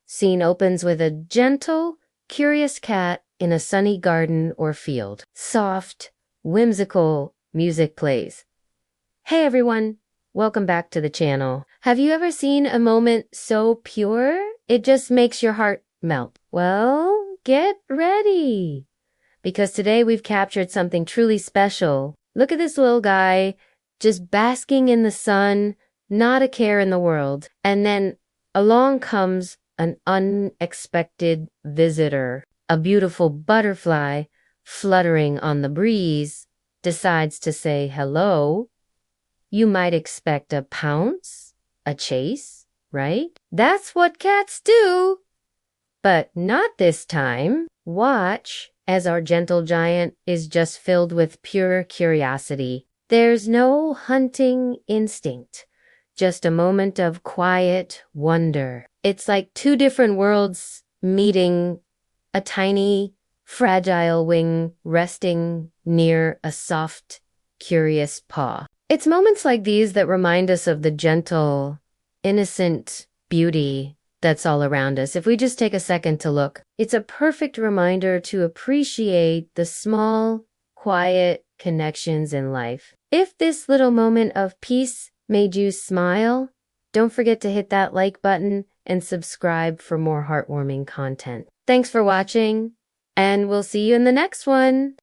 Scene opens with a gentle, curious cat in a sunny garden or field. Soft, whimsical music plays. Hey everyone, welcome back to the channel. Have you ever seen a moment so pure it just makes your heart melt? Well, get ready, because today we've captured something truly special. Look at this little guy just basking in the sun, not a care in the world. And then along comes an unexpected visitor. A beautiful butterfly fluttering on the breeze decides to say hello. You might expect a pounce, a chase, right? That's what cats do. But not this time. Watch as our gentle giant is just filled with pure curiosity. There's no hunting instinct, just a moment of quiet wonder. It's like two different worlds meeting, a tiny, fragile wing resting near a soft, curious paw. It's moments like these that remind us of the gentle, innocent beauty that's all around us. If we just take a second to look, it's a perfect reminder to appreciate the small, quiet connections in life. If this little moment of peace made you smile, don't forget to hit that like button and subscribe for more heartwarming content. Thanks for watching, and we'll see you in the next one.